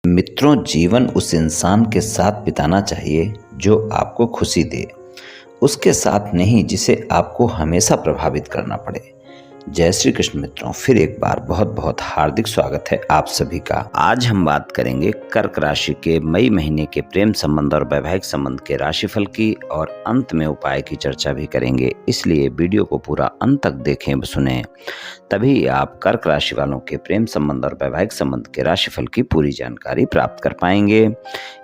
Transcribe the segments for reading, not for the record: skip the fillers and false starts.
मित्रों, जीवन उस इंसान के साथ बिताना चाहिए जो आपको खुशी दे, उसके साथ नहीं जिसे आपको हमेशा प्रभावित करना पड़े। जय श्री कृष्ण मित्रों, फिर एक बार बहुत बहुत हार्दिक स्वागत है आप सभी का। आज हम बात करेंगे कर्क राशि के मई महीने के प्रेम संबंध और वैवाहिक संबंध के राशिफल की और अंत में उपाय की चर्चा भी करेंगे। इसलिए वीडियो को पूरा अंत तक देखें, सुनें, तभी आप कर्क राशि वालों के प्रेम संबंध और वैवाहिक संबंध के राशिफल की पूरी जानकारी प्राप्त कर पाएंगे।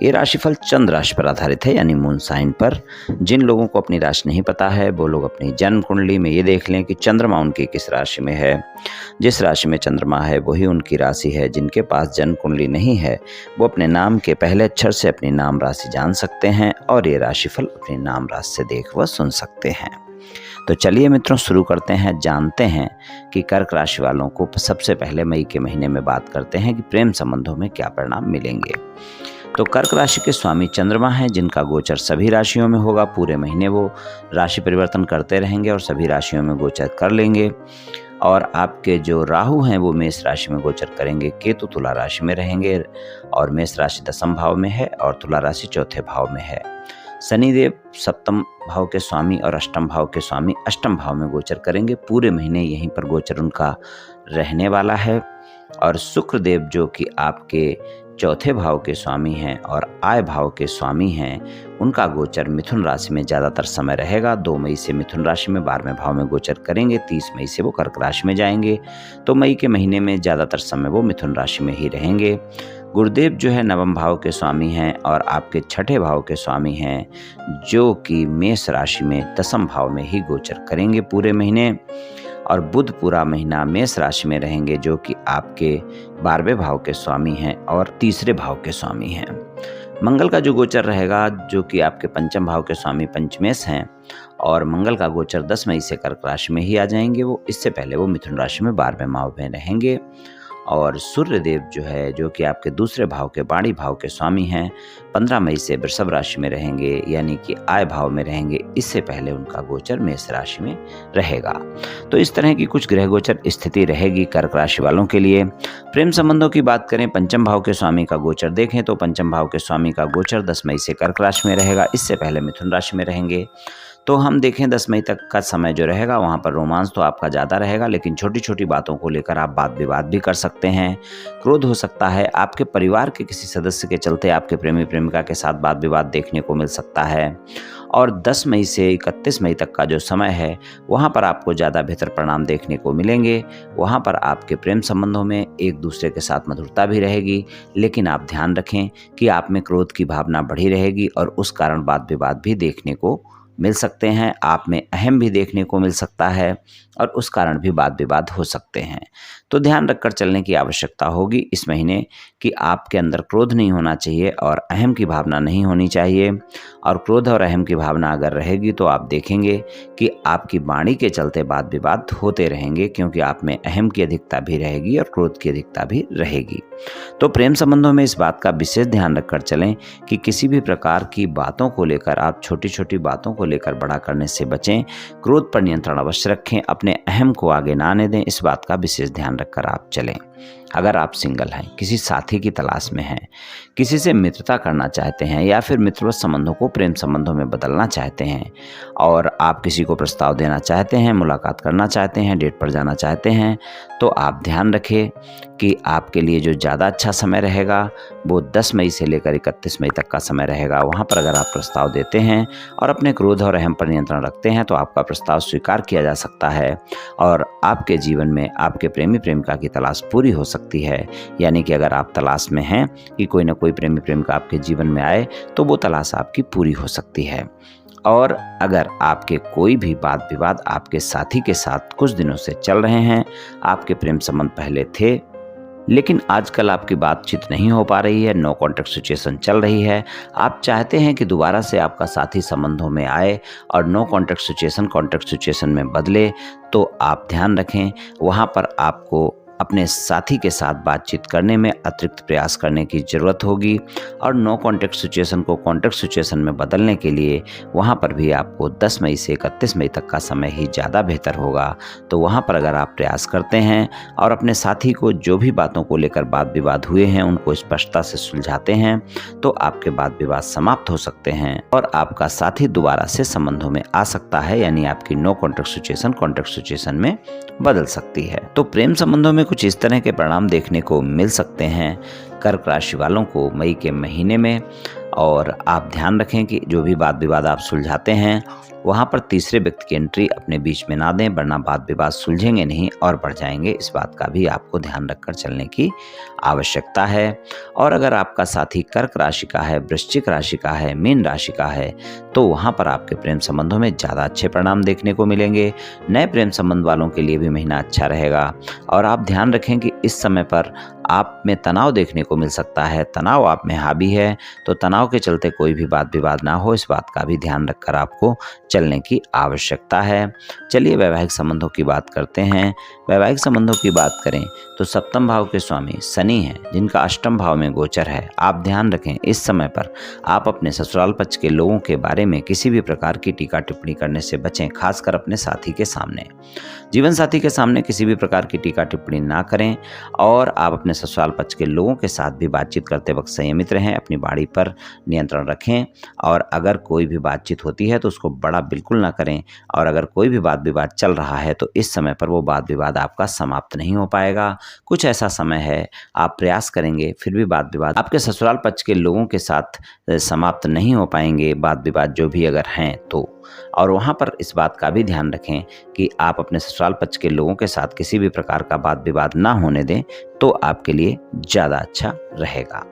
ये राशिफल चंद्र राशि पर आधारित है, यानी मून साइन पर। जिन लोगों को अपनी राशि नहीं पता है वो लोग अपनी जन्म कुंडली में ये देख लें कि चंद्रमा उनकी किस राशि में है। जिस राशि में चंद्रमा है वही उनकी राशि है। जिनके पास जन्म कुंडली नहीं है वो अपने नाम के पहले अक्षर से अपनी नाम राशि जान सकते हैं और ये राशिफल अपनी नाम राशि से देख व सुन सकते हैं। तो चलिए मित्रों, शुरू करते हैं। जानते हैं कि कर्क राशि वालों को सबसे पहले मई के महीने में बात करते हैं कि प्रेम संबंधों में क्या परिणाम मिलेंगे। तो कर्क राशि के स्वामी चंद्रमा हैं, जिनका गोचर सभी राशियों में होगा। पूरे महीने वो राशि परिवर्तन करते रहेंगे और सभी राशियों में गोचर कर लेंगे। और आपके जो राहु हैं वो मेष राशि में गोचर करेंगे, केतु तुला राशि में रहेंगे और मेष राशि दसम भाव में है और तुला राशि चौथे भाव में है। शनिदेव सप्तम भाव के स्वामी और अष्टम भाव के स्वामी अष्टम भाव में गोचर करेंगे। पूरे महीने यहीं पर गोचर उनका रहने वाला है। और शुक्रदेव जो कि आपके चौथे भाव के स्वामी हैं और आय भाव के स्वामी हैं, उनका गोचर मिथुन राशि में ज़्यादातर समय रहेगा। 2 मई से मिथुन राशि में 12वें भाव में गोचर करेंगे। 30 मई से वो कर्क राशि में जाएंगे। तो मई के महीने में ज़्यादातर समय वो मिथुन राशि में ही रहेंगे। गुरुदेव जो है नवम भाव के स्वामी हैं और आपके छठे भाव के स्वामी हैं, जो कि मेष राशि में दसम भाव में ही गोचर करेंगे पूरे महीने। और बुध पूरा महीना मेष राशि में रहेंगे, जो कि आपके 12वें भाव के स्वामी हैं और तीसरे भाव के स्वामी हैं। मंगल का जो गोचर रहेगा, जो कि आपके पंचम भाव के स्वामी पंचमेश हैं, और मंगल का गोचर 10 मई से कर्क राशि में ही आ जाएंगे। वो इससे पहले वो मिथुन राशि में 12वें भाव में रहेंगे। और सूर्यदेव जो है, जो कि आपके दूसरे भाव के वाणी भाव के स्वामी हैं, 15 मई से वृषभ राशि में रहेंगे, यानी कि आय भाव में रहेंगे। इससे पहले उनका गोचर मेष राशि में रहेगा। तो इस तरह की कुछ ग्रह गोचर स्थिति रहेगी कर्क राशि वालों के लिए। प्रेम संबंधों की बात करें, पंचम भाव के स्वामी का गोचर देखें तो पंचम भाव के स्वामी का गोचर 10 मई से कर्क राशि में रहेगा। इससे पहले मिथुन राशि में रहेंगे। तो हम देखें 10 मई तक का समय जो रहेगा, वहाँ पर रोमांस तो आपका ज़्यादा रहेगा, लेकिन छोटी छोटी बातों को लेकर आप वाद विवाद भी कर सकते हैं। क्रोध हो सकता है। आपके परिवार के किसी सदस्य के चलते आपके प्रेमी प्रेमिका के साथ वाद विवाद देखने को मिल सकता है। और 10 मई से 31 मई तक का जो समय है, वहाँ पर आपको ज़्यादा बेहतर परिणाम देखने को मिलेंगे। वहाँ पर आपके प्रेम संबंधों में एक दूसरे के साथ मधुरता भी रहेगी, लेकिन आप ध्यान रखें कि आप में क्रोध की भावना बढ़ी रहेगी और उस कारण वाद विवाद भी देखने को मिल सकते हैं। आप में अहम भी देखने को मिल सकता है और उस कारण भी वाद विवाद हो सकते हैं। तो ध्यान रखकर चलने की आवश्यकता होगी इस महीने कि आपके अंदर क्रोध नहीं होना चाहिए और अहम की भावना नहीं होनी चाहिए। और क्रोध और अहम की भावना अगर रहेगी तो आप देखेंगे कि आपकी वाणी के चलते वाद विवाद होते रहेंगे, क्योंकि आप में अहम की अधिकता भी रहेगी और क्रोध की अधिकता भी रहेगी। तो प्रेम संबंधों में इस बात का विशेष ध्यान रखकर चलें कि किसी भी प्रकार की बातों को लेकर, आप छोटी छोटी बातों को लेकर बड़ा करने से बचें। क्रोध पर नियंत्रण अवश्य रखें, अपने अहम को आगे ना आने दें। इस बात का विशेष ध्यान रखकर आप चलें। अगर आप सिंगल हैं, किसी साथी की तलाश में हैं, किसी से मित्रता करना चाहते हैं या फिर मित्रवत संबंधों को प्रेम संबंधों में बदलना चाहते हैं और आप किसी को प्रस्ताव देना चाहते हैं, मुलाकात करना चाहते हैं, डेट पर जाना चाहते हैं, तो आप ध्यान रखें कि आपके लिए जो ज़्यादा अच्छा समय रहेगा वो 10 मई से लेकर 31 मई तक का समय रहेगा। वहाँ पर अगर आप प्रस्ताव देते हैं और अपने क्रोध और अहम पर नियंत्रण रखते हैं तो आपका प्रस्ताव स्वीकार किया जा सकता है और आपके जीवन में आपके प्रेमी प्रेमिका की तलाश पूरी हो सकती है। यानी कि अगर आप तलाश में हैं कि कोई ना कोई प्रेमी प्रेमिका आपके जीवन में आए तो वो तलाश आपकी पूरी हो सकती है। और अगर आपके कोई भी वाद विवाद आपके साथी के साथ कुछ दिनों से चल रहे हैं, आपके प्रेम संबंध पहले थे लेकिन आजकल आपकी बातचीत नहीं हो पा रही है, नो कॉन्टैक्ट सिचुएशन चल रही है, आप चाहते हैं कि दोबारा से आपका साथी संबंधों में आए और no contact situation contact situation में बदले, तो आप ध्यान रखें वहाँ पर आपको अपने साथी के साथ बातचीत करने में अतिरिक्त प्रयास करने की ज़रूरत होगी और नो कॉन्टैक्ट सिचुएशन को कॉन्टैक्ट सिचुएशन में बदलने के लिए वहाँ पर भी आपको 10 मई से 31 मई तक का समय ही ज़्यादा बेहतर होगा। तो वहाँ पर अगर आप प्रयास करते हैं और अपने साथी को जो भी बातों को लेकर वाद विवाद हुए हैं उनको स्पष्टता से सुलझाते हैं तो आपके वाद विवाद समाप्त हो सकते हैं और आपका साथी दोबारा से संबंधों में आ सकता है, यानी आपकी no contact situation contact situation में बदल सकती है। तो प्रेम संबंधों में कुछ इस तरह के परिणाम देखने को मिल सकते हैं कर्क राशि वालों को मई के महीने में। और आप ध्यान रखें कि जो भी वाद विवाद आप सुलझाते हैं वहाँ पर तीसरे व्यक्ति की एंट्री अपने बीच में ना दें, वरना वाद विवाद सुलझेंगे नहीं और बढ़ जाएंगे। इस बात का भी आपको ध्यान रखकर चलने की आवश्यकता है। और अगर आपका साथी कर्क राशि का है, वृश्चिक राशि का है, मीन राशि का है तो वहाँ पर आपके प्रेम संबंधों में ज़्यादा अच्छे परिणाम देखने को मिलेंगे। नए प्रेम संबंध वालों के लिए भी महीना अच्छा रहेगा। और आप ध्यान रखें कि इस समय पर आप में तनाव देखने को मिल सकता है, तनाव आप में हावी है, तो तनाव के चलते कोई भी वाद विवाद ना हो, इस बात का भी ध्यान रखकर आपको चलने की आवश्यकता है। चलिए वैवाहिक संबंधों की बात करते हैं। वैवाहिक संबंधों की बात करें तो सप्तम भाव के स्वामी शनि हैं, जिनका अष्टम भाव में गोचर है। आप ध्यान रखें इस समय पर आप अपने ससुराल पक्ष के लोगों के बारे में किसी भी प्रकार की टीका टिप्पणी करने से बचें, खासकर अपने साथी के सामने। जीवन साथी के सामने किसी भी प्रकार की टीका टिप्पणी ना करें और आप अपने ससुराल पक्ष के लोगों के साथ भी बातचीत करते वक्त संयमित रहें, अपनी वाणी पर नियंत्रण रखें। और अगर कोई भी बातचीत होती है तो उसको बड़ा बिल्कुल ना करें। और अगर कोई भी वाद विवाद चल रहा है तो इस समय पर वो वाद विवाद आपका समाप्त नहीं हो पाएगा। कुछ ऐसा समय है आप प्रयास करेंगे फिर भी वाद विवाद आपके ससुराल पक्ष के लोगों के साथ समाप्त नहीं हो पाएंगे, वाद विवाद जो भी अगर हैं तो। और वहाँ पर इस बात का भी ध्यान रखें कि आप अपने ससुराल पक्ष के लोगों के साथ किसी भी प्रकार का वाद विवाद ना होने दें तो आपके लिए ज़्यादा अच्छा रहेगा।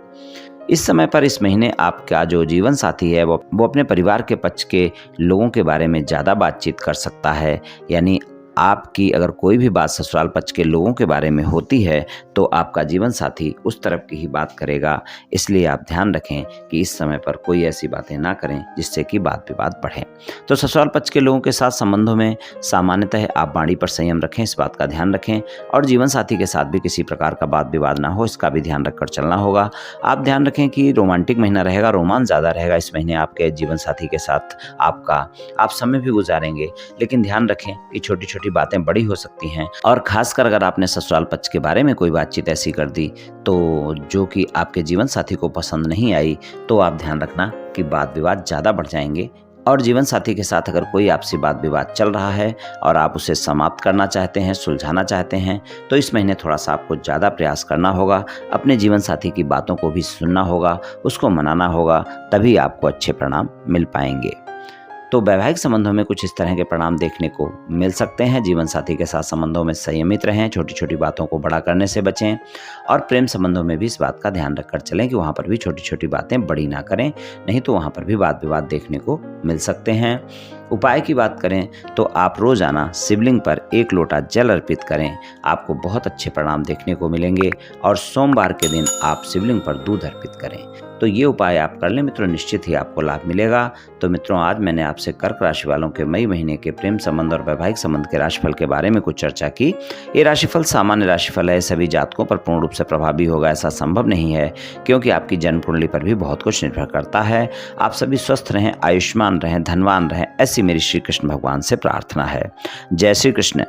इस समय पर इस महीने आपका जो जीवन साथी है वो अपने परिवार के पक्ष के लोगों के बारे में ज़्यादा बातचीत कर सकता है। यानी आपकी अगर कोई भी बात ससुराल पक्ष के लोगों के बारे में होती है तो आपका जीवन साथी उस तरफ की ही बात करेगा। इसलिए आप ध्यान रखें कि इस समय पर कोई ऐसी बातें ना करें जिससे कि वाद विवाद बढ़े। तो ससुराल पक्ष के लोगों के साथ संबंधों में सामान्यतः आप वाणी पर संयम रखें, इस बात का ध्यान रखें। और जीवन साथी के साथ भी किसी प्रकार का वाद विवाद ना हो, इसका भी ध्यान रखकर चलना होगा। आप ध्यान रखें कि रोमांटिक महीना रहेगा, रोमांस ज़्यादा रहेगा इस महीने आपके जीवन साथी के साथ। आप समय भी गुजारेंगे, लेकिन ध्यान रखें कि छोटी छोटी बातें बड़ी हो सकती हैं। और खासकर अगर आपने ससुराल पक्ष के बारे में कोई बातचीत ऐसी कर दी तो जो कि आपके जीवन साथी को पसंद नहीं आई तो आप ध्यान रखना कि वाद विवाद ज़्यादा बढ़ जाएंगे। और जीवन साथी के साथ अगर कोई आपसी वाद विवाद चल रहा है और आप उसे समाप्त करना चाहते हैं, सुलझाना चाहते हैं तो इस महीने थोड़ा सा आपको ज़्यादा प्रयास करना होगा। अपने जीवन साथी की बातों को भी सुनना होगा, उसको मनाना होगा, तभी आपको अच्छे परिणाम मिल पाएंगे। तो वैवाहिक संबंधों में कुछ इस तरह के परिणाम देखने को मिल सकते हैं। जीवन साथी के साथ संबंधों में संयमित रहें, छोटी छोटी बातों को बड़ा करने से बचें। और प्रेम संबंधों में भी इस बात का ध्यान रखकर चलें कि वहाँ पर भी छोटी छोटी बातें बड़ी ना करें, नहीं तो वहाँ पर भी वाद विवाद देखने को मिल सकते हैं। उपाय की बात करें तो आप रोजाना शिवलिंग पर 1 लोटा जल अर्पित करें, आपको बहुत अच्छे परिणाम देखने को मिलेंगे। और सोमवार के दिन आप शिवलिंग पर दूध अर्पित करें। तो ये उपाय आप कर लें मित्रों, निश्चित ही आपको लाभ मिलेगा। तो मित्रों, आज मैंने आपसे कर्क राशि वालों के मई महीने के प्रेम संबंध और वैवाहिक संबंध के राशिफल के बारे में कुछ चर्चा की। ये राशिफल सामान्य राशिफल है, सभी जातकों पर पूर्ण रूप से प्रभावी होगा ऐसा संभव नहीं है, क्योंकि आपकी जन्म कुंडली पर भी बहुत कुछ निर्भर करता है। आप सभी स्वस्थ रहें, आयुष्मान रहें, धनवान रहें, ऐसी मेरी श्री कृष्ण भगवान से प्रार्थना है। जय श्री कृष्ण।